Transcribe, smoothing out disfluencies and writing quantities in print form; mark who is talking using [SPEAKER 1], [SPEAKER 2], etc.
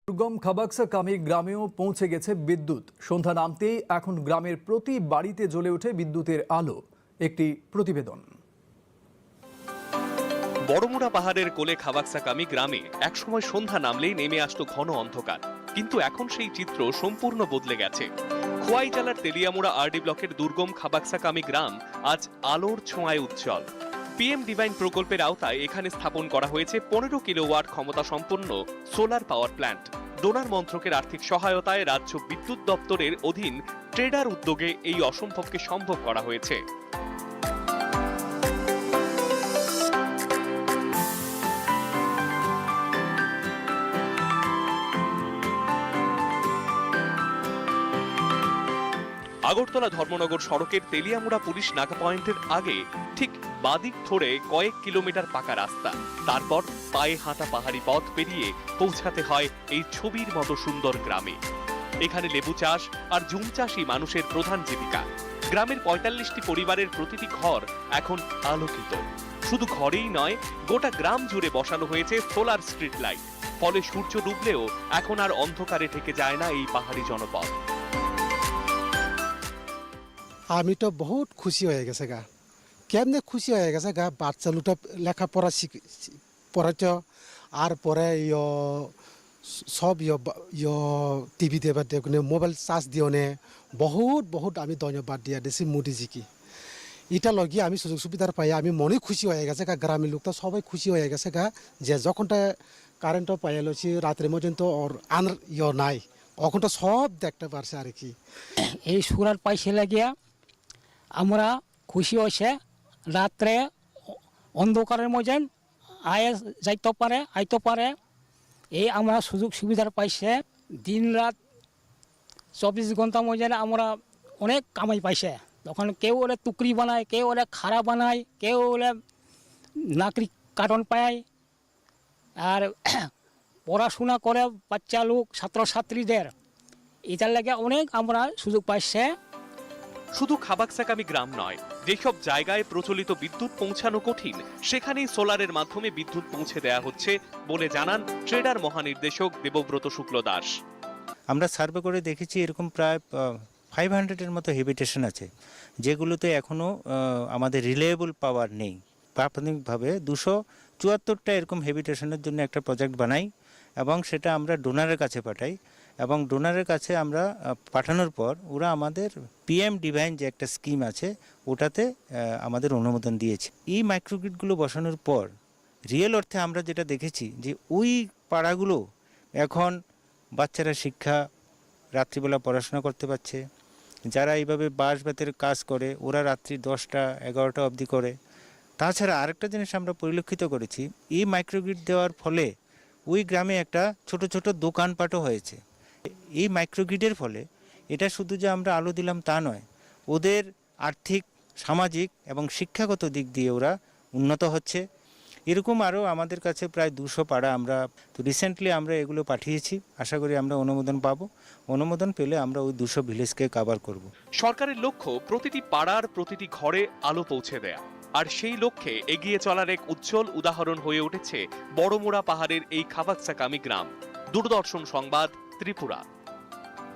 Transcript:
[SPEAKER 1] দুর্গম খাবাকসাকামি গ্রামেও পৌঁছে গেছে বিদ্যুৎ। সন্ধ্যা নামতেই এখন গ্রামের প্রতি বাড়িতে জ্বলে ওঠে বিদ্যুতের আলো। একটি প্রতিবেদন।
[SPEAKER 2] বড়মুড়া পাহাড়ের কোলে খাবাকসাকামি গ্রামে একসময় সন্ধ্যা নামলেই নেমে আসতো ঘন অন্ধকার, কিন্তু এখন সেই চিত্র সম্পূর্ণ বদলে গেছে। খোয়াই জেলার তেলিয়ামুড়া আরডি ব্লকের দুর্গম খাবাকসাকামি গ্রাম আজ আলোর ছোঁয়ায় উজ্জ্বল। পিএম ডিভাইন প্রকল্পের আওতায় এখানে স্থাপন করা হয়েছে 15 কিলোওয়াট ক্ষমতা সম্পন্ন সোলার পাওয়ার প্ল্যান্ট। ডোনার মন্ত্রকের আর্থিক সহায়তায় রাজ্য বিদ্যুৎ দপ্তরের অধীন ট্রেডার উদ্যোগে এই অসম্ভবকে সম্ভব করা হয়েছে। আগরতলা ধর্মনগর সড়কের তেলিয়ামুড়া পুলিশ নাকা পয়েন্টের আগে ঠিক বাদিক ধরে কয়েক কিলোমিটার পাকা রাস্তা, তারপর পায়ে হাঁটা পাহাড়ি পথ পেরিয়ে পৌঁছাতে হয় এই ছবির মতো সুন্দর গ্রামে। এখানে লেবু চাষ আর জুম চাষই মানুষের প্রধান জীবিকা। গ্রামের ৪৫টি পরিবারের প্রতিটি ঘর এখন আলোকিত। শুধু ঘরেই নয়, গোটা গ্রাম জুড়ে বসানো হয়েছে সোলার স্ট্রিট লাইট। ফলে সূর্য ডুবলেও এখন আর অন্ধকারে ঠেকে যায় না এই পাহাড়ি জনপদ।
[SPEAKER 3] আমি তো বহুত খুশি হয়ে গেছে গা। কেমনে খুশি হয়ে গেছে গা, বাচ্চা লুটা লেখাপড়া পড়াচ্ছ, আর পরে সব টিভি দেবার দিয়ে মোবাইল চার্জ দিও নে বহুত বহুত আমি ধন্যবাদ দিয়া দিছি মোদিজিকে। এটা লগিয়ে আমি সুযোগ সুবিধার পাই আমি মনে খুশি হয়ে গেছে গা। গ্রামের লোকটা সবাই খুশি হয়ে গেছে গা, যে যখনটা কারেন্টও পাই লছি রাত্রে পর্যন্ত ওর নাই, ওখানটা সব দেখতে পারছে আর কি।
[SPEAKER 4] এই সোলার পাইছে লাগিয়া আমরা খুশি হয়েছে। রাত্রে অন্ধকারের মধ্যে যাইতে পারে আইতে পারে, এই আমরা সুযোগ সুবিধার পাইছে। দিন রাত 24 ঘন্টার মধ্যে আমরা অনেক কামাই পাইছে। তখন কেউ ওরা টুকরি বানায়, কেউ ওরা খাড়া বানায়, কেউ ওরা নাকরি কার্টন পায়, আর পড়াশোনা করে বাচ্চা লোক ছাত্রছাত্রীদের এটার লাগে অনেক আমরা সুযোগ পাইছে।
[SPEAKER 2] শুধু খাবাকসাকামি গ্রাম নয়, যেসব জায়গায় প্রচলিত বিদ্যুৎ পৌঁছানো কঠিন, সেখানেই সোলারের মাধ্যমে বিদ্যুৎ পৌঁছে দেয়া হচ্ছে বলে জানান ট্রেডার মহানির্দেশক দেবব্রত শুক্ল দাস।
[SPEAKER 5] আমরা সার্ভে করে দেখেছি এরকম প্রায় 500-এর মতো হেবিটেশন আছে, যেগুলোতে এখনও আমাদের রিলায়েবল পাওয়ার নেই। প্রাথমিকভাবে 274টা এরকম হেবিটেশনের জন্য একটা প্রজেক্ট বানাই এবং সেটা আমরা ডোনারের কাছে পাঠাই, এবং ডোনারের কাছে আমরা পাঠানোর পর ওরা আমাদের পিএম ডিভাইন যে একটা স্কিম আছে ওটাতে আমাদের অনুমোদন দিয়েছে। এই মাইক্রোগ্রিডগুলো বসানোর পর রিয়েল অর্থে আমরা যেটা দেখেছি যে ওই পাড়াগুলো এখন বাচ্চারা শিক্ষা, রাত্রিবেলা পড়াশোনা করতে পারছে। যারা এইভাবে বাঁশ বেতের কাজ করে ওরা রাত্রি 10টা 11টা অবধি করে। তাছাড়া আরেকটা জিনিস আমরা পরিলক্ষিত করেছি, এই মাইক্রোগ্রিড দেওয়ার ফলে ওই গ্রামে একটা ছোট ছোট দোকানপাটও হয়েছে। এই মাইক্রোগ্রিডের ফলে এটা শুধু যে আমরা আলো দিলাম তা নয়, ওদের আর্থিক, সামাজিক এবং শিক্ষাগত দিক দিয়ে ওরা উন্নত হচ্ছে। এরকম আরও আমাদের কাছে প্রায় 200 পাড়া আমরা তো রিসেন্টলি আমরা এগুলো পাঠিয়েছি। আশা করি আমরা অনুমোদন পাবো। অনুমোদন পেলে আমরা ওই 200 ভিলেজকে কভার করব।
[SPEAKER 2] সরকারের লক্ষ্য প্রতিটি পাড়ার প্রতিটি ঘরে আলো পৌঁছে দেয়া, আর সেই লক্ষ্যে এগিয়ে চলার এক উজ্জ্বল উদাহরণ হয়ে উঠেছে বড়মুড়া পাহাড়ের এই খাবাকসাকামি গ্রাম। দূরদর্শন সংবাদ, ত্রিপুরা।